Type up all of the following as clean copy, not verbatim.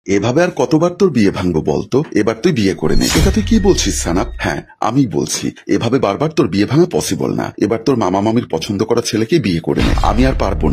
এভাবে আর কতবার তোর বিয়ে ভাঙবো বলতো? এবার তুই বিয়ে করে নে। এটা তুই কি বলছিস সানাপ? হ্যাঁ আমি বলছি, এভাবে বারবার তোর বিয়ে ভাঙা পসিবল না। এবার তোর মামা মামির পছন্দ করা ছেলেকেই বিয়ে করে নে। আমি আর পারবো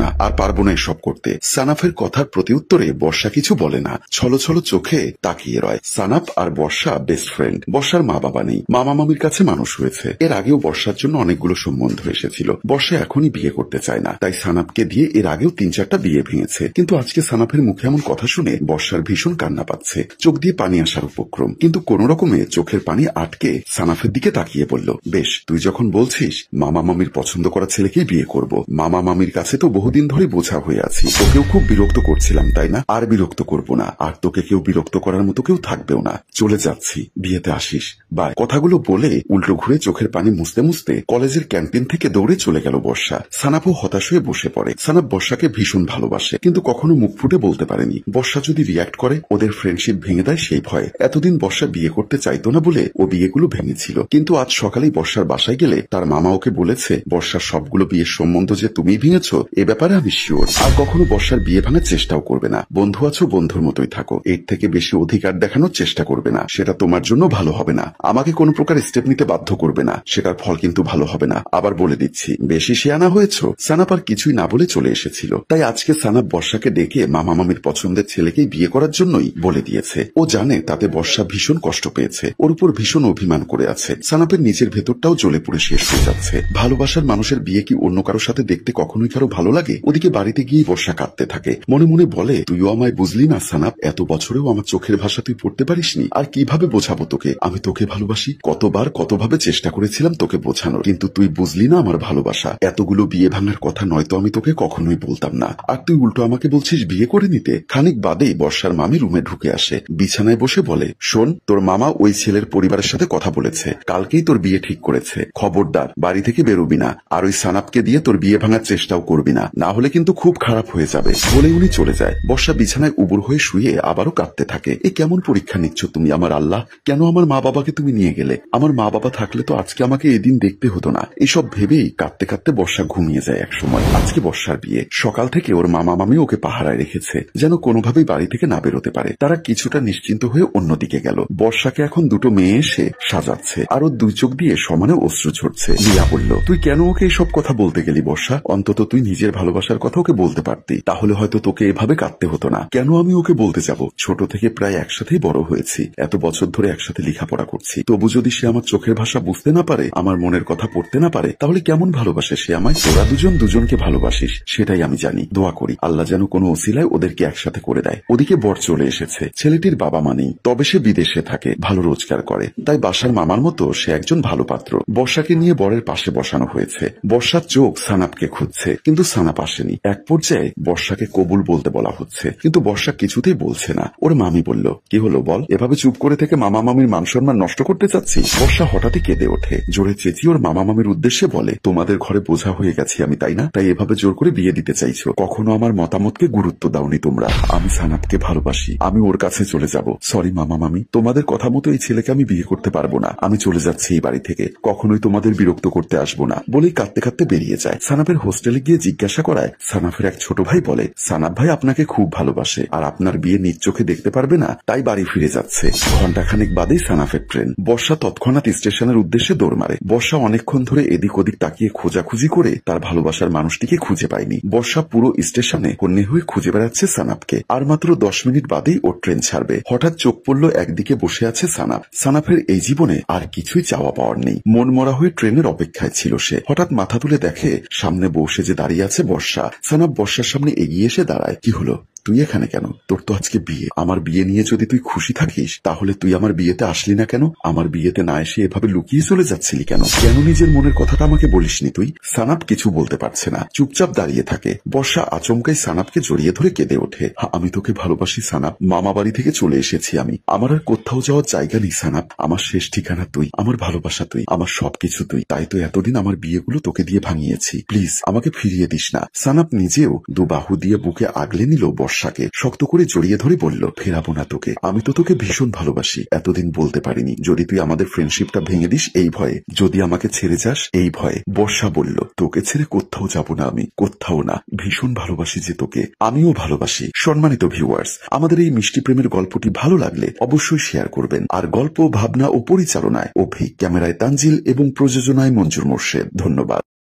না এসব করতে। সানাফের কথার প্রতি উত্তরে বর্ষা কিছু বলে না, ছলো ছলো চোখে তাকিয়ে রয়। সানাপ আর বর্ষা বেস্ট ফ্রেন্ড। বর্ষার মা বাবা নেই, মামা মামির কাছে মানুষ হয়েছে। এর আগেও বর্ষার জন্য অনেকগুলো সম্বন্ধ এসেছিল। বর্ষা এখনই বিয়ে করতে চায় না, তাই সানাপকে দিয়ে এর আগেও ৩-৪টা বিয়ে ভেঙেছে। কিন্তু আজকে সানাফের মুখে এমন কথা শুনে বর্ষার ভীষণ কান্না পাচ্ছে, চোখ দিয়ে পানি আসার উপক্রম। কিন্তু কোন রকমে চোখের পানি আটকে সানাফের দিকে তাকিয়ে বলল, বেশ, তুই যখন বলছিস মামা মামির পছন্দ করা ছেলেকেই বিয়ে করব। মামা মামির কাছে তো বহুদিন ধরে বোঝা হয়ে আছি, তোকেও খুব বিরক্ত করছিলাম তাই না? আর বিরক্ত করব না, আর তোকে কেউ বিরক্ত করার মতো কেউ থাকবেও না। চলে যাচ্ছি, বিয়েতে আসিস, বাই। কথাগুলো বলে উল্টো ঘুরে চোখের পানি মুছতে মুছতে কলেজের ক্যান্টিন থেকে দৌড়ে চলে গেল বর্ষা। সানাপও হতাশ হয়ে বসে পড়ে। সানাপ বর্ষাকে ভীষণ ভালোবাসে, কিন্তু কখনো মুখ ফুটে বলতে পারেনি। বর্ষা যদি রিয়াক্ট করে ওদের ফ্রেন্ডশিপ ভেঙে দেয় সেই ভয়ে। এতদিন বর্ষা বিয়ে করতে চাইতো না বলে ও বিয়েগুলো ভেঙেছিল, কিন্তু আজ সকালেই বর্ষার বাসায় গেলে তার মামা ওকে বলেছে, বর্ষার সবগুলো বিয়ের সম্বন্ধ যে তুমিই ভেঙেছ এ ব্যাপারে আমি শিওর। আর কখনো বর্ষার বিয়ে ভাঙার চেষ্টাও করবে না। বন্ধু আছো, বন্ধুর মতোই থাকো, এর থেকে বেশি অধিকার দেখানোর চেষ্টা করবে না, সেটা তোমার জন্য ভালো হবে না। আমাকে কোনো প্রকার স্টেপ নিতে বাধ্য করবে না, সেটার ফল কিন্তু ভালো হবে না। আবার বলে দিচ্ছি, বেশি শেয়ানা হয়েছ। সানাপ আর কিছুই না বলে চলে এসেছিল, তাই আজকে সানাপ বর্ষাকে ডেকে মামা মামির পছন্দের ছেলেকেই বিয়ে করার জন্যই বলে দিয়েছে। ও জানে তাতে বর্ষা ভীষণ কষ্ট পেয়েছে, ওর উপর ভীষণ অভিমান করে আছে। সানাপের নিজের ভেতরটাও জ্বলে পুড়ে শেষ হয়ে যাচ্ছে। ভালোবাসার মানুষের বিয়ে কি অন্য কারোর সাথে দেখতে কখনোই কারো ভালো লাগে? ওদিকে বাড়িতে গিয়ে বর্ষা কাঁদতে থাকে, মনে মনে বলে, তুইও আমায় বুঝলি না সানাপ, এত বছরেও আমার চোখের ভাষা তুই পড়তে পারিসনি। আর কিভাবে বোঝাবো তোকে আমি তোকে ভালোবাসি? কতবার কতভাবে চেষ্টা করেছিলাম তোকে বোঝানোর, কিন্তু তুই বুঝলি না আমার ভালোবাসা। এতগুলো বিয়ে ভাঙার কথা নয়তো আমি তোকে কখনোই বলতাম না, আর তুই উল্টো আমাকে বলছিস বিয়ে করে নিতে। খানিক বাদেই বর্ষার মামি রুমে ঢুকে আসে, বিছানায় বসে বলে, শোন, তোর মামা ওই ছেলের পরিবারের সাথে কথা বলেছে, কালকেই তোর বিয়ে ঠিক করেছে। খবরদার বাড়ি থেকে বেরোবি না, আর ওই সানাপকে দিয়ে তোর বিয়ে ভাঙার চেষ্টাও করবি না, না হলে কিন্তু খুব খারাপ হয়ে যাবে। বলে উনি চলে যায়। বর্ষা বিছানায় উবুর হয়ে শুয়ে আবারও কাঁদতে থাকে। এ কেমন পরীক্ষা নিচ্ছ তুমি আমার আল্লাহ? কেন আমার মা বাবাকে তুমি নিয়ে গেলে? আমার মা বাবা থাকলে তো আজকে আমাকে এদিন দেখতে হতো না। এসব ভেবেই কাঁদতে কাঁদতে বর্ষা ঘুমিয়ে যায়। এক সময় আজকে বর্ষার বিয়ে, সকাল থেকে ওর মামা মামি ওকে পাহারায় রেখেছে, যেন কোনোভাবেই বাড়ি থেকে না বেরোতে পারে। তারা কিছুটা নিশ্চিন্ত হয়ে অন্যদিকে গেল। বর্ষাকে এখন দুটো মেয়ে এসে সাজাচ্ছে, আর ওর দুই চোখ দিয়ে সমানে অশ্রু ঝরছে। রিয়া বলল, তুই কেন ওকে এসব কথা বলতে গেলি বর্ষা? অন্তত তুই নিজের ভালোবাসার কথা ওকে বলতে পারতি, তাহলে হয়তো তোকে এভাবে কাঁদতে হতো না। কেন আমি ওকে বলতে যাব? ছোট থেকে প্রায় একসাথেই বড় হয়েছি, এত বছর ধরে একসাথে লেখাপড়া করছি, তবু যদি সে আমার চোখের ভাষা বুঝতে না পারে, আমার মনের কথা পড়তে না পারে, তাহলে কেমন ভালোবাসে সে আমায়? তোরা দুজন দুজনকে ভালোবাসিস সেটাই আমি জানি। দোয়া করি আল্লাহ যেন কোনো ওসিলায় ওদেরকে একসাথে করে দেয়। ওদিকে বর চলে এসেছে। ছেলেটির বাবা মা নেই, তবে সে বিদেশে থাকে, ভালো রোজগার করে, তাই বাসার মামার মতো সে একজন ভালো পাত্র। বর্ষাকে নিয়ে বরের পাশে বসানো হয়েছে। বর্ষার চোখ সানাপকে খুঁজছে, কিন্তু সানাপ আসেনি। এক পর্যায়ে বর্ষাকে কবুল বলতে বলা হচ্ছে, কিন্তু বর্ষা কিছুতেই বলছে না। ওর মামি বলল, কি হলো বল, এভাবে চুপ করে থেকে মামা মামির মান সম্মান নষ্ট করতে চাচ্ছিস? বর্ষা হঠাৎই কেঁদে ওঠে, জোরে চেঁচিয়ে ওর মামা মামির উদ্দেশ্যে বলে, তোমাদের ঘরে বোঝা হয়ে গেছি আমি তাই না? তাই এভাবে জোর করে বিয়ে দিতে চাইছো? কখনো আমার মতামতকে গুরুত্ব দাওনি তোমরা। আমি সানাপকে ভালোবাসি, আমি ওর কাছে চলে যাব। সরি মামা মামি, তোমাদের কথা মতো এই ছেলেকে আমি বিয়ে করতে পারবো না। আমি চলে যাচ্ছি এই বাড়ি থেকে, কখনোই তোমাদের বিরক্ত করতে আসবো না। বলেই কাঁদতে কাঁদতে বেরিয়ে যায়। সানাপের হোস্টেলে গিয়ে জিজ্ঞাসা করায়, সানাফের এক ছোট ভাই বলে, সানাপ ভাই আপনাকে খুব ভালোবাসে, আর আপনার বিয়ে নিজ চোখে দেখতে পারবে না, তাই বাড়ি ফিরে যাচ্ছে। ঘণ্টাখানেক বাদেই সানাফের ট্রেন। বর্ষা তৎক্ষণাৎ স্টেশনের উদ্দেশ্যে দৌড় মারে। বর্ষা অনেকক্ষণ ধরে এদিক ওদিক তাকিয়ে খোঁজাখুঁজি করে তার ভালোবাসার মানুষটিকে খুঁজে পায়নি। বর্ষা পুরো স্টেশনে হন্যে হয়ে খুঁজে বেড়াচ্ছে সানাপকে। আর মাত্র 10 মিনিট বাদেই ওর ট্রেন ছাড়বে। হঠাৎ চোখ পড়ল একদিকে বসে আছে সানাপ। সানাপের এই জীবনে আর কিছুই চাওয়া পাওয়ার নেই। মন মরা হয়ে ট্রেনের অপেক্ষায় ছিল সে। হঠাৎ মাথা তুলে দেখে সামনে বসে যে দাঁড়িয়ে আছে বর্ষা। সানাপ বর্ষার সামনে এগিয়ে এসে দাঁড়ায়। কি হলো, তুই এখানে কেন? তোর তো আজকে বিয়ে। আমার বিয়ে নিয়ে যদি তুই খুশি থাকিস, তাহলে তুই আমার বিয়েতে আসলি না কেন? আমার বিয়েতে না এসে এভাবে লুকিয়ে চলে যাচ্ছিলি কেন? কেন নিজের মনের কথাটা আমাকে বলিসনি তুই? সানাপ কিছু বলতে পারছে না, চুপচাপ দাঁড়িয়ে থাকে। বর্ষা আচমকাই সানাপকে জড়িয়ে ধরে কেঁদে ওঠে। আমি তোকে ভালোবাসি সানাপ, মামা বাড়ি থেকে চলে এসেছি আমি, আমার আর কোথাও যাওয়ার জায়গা নেই সানাপ। আমার শেষ ঠিকানা তুই, আমার ভালোবাসা তুই, আমার সবকিছু তুই, তাই তো এতদিন আমার বিয়েগুলো তোকে দিয়ে ভাঙিয়েছি। প্লিজ আমাকে ফিরিয়ে দিস না। সানাপ নিজেও দু বাহু দিয়ে বুকে আগলে নিল বর্ষা বর্ষাকে শক্ত করে জড়িয়ে ধরে বলল, ফেরাবো না তোকে, আমি তো তোকে ভীষণ ভালোবাসি, এতদিন বলতে পারিনি, যদি তুই আমাদের ফ্রেন্ডশিপটা ভেঙে দিস এই ভয়ে, যদি আমাকে ছেড়ে যাস এই ভয়ে। বর্ষা বলল, তোকে ছেড়ে কোথাও যাব না আমি, কোথাও না, ভীষণ ভালোবাসি যে তোকে। আমিও ভালোবাসি। সম্মানিত ভিউয়ার্স, আমাদের এই মিষ্টি প্রেমের গল্পটি ভালো লাগলে অবশ্যই শেয়ার করবেন। আর গল্প, ভাবনা ও পরিচালনায় অভি, ক্যামেরায় তানজিল এবং প্রযোজনায় মঞ্জুর মোর্শেদ। ধন্যবাদ।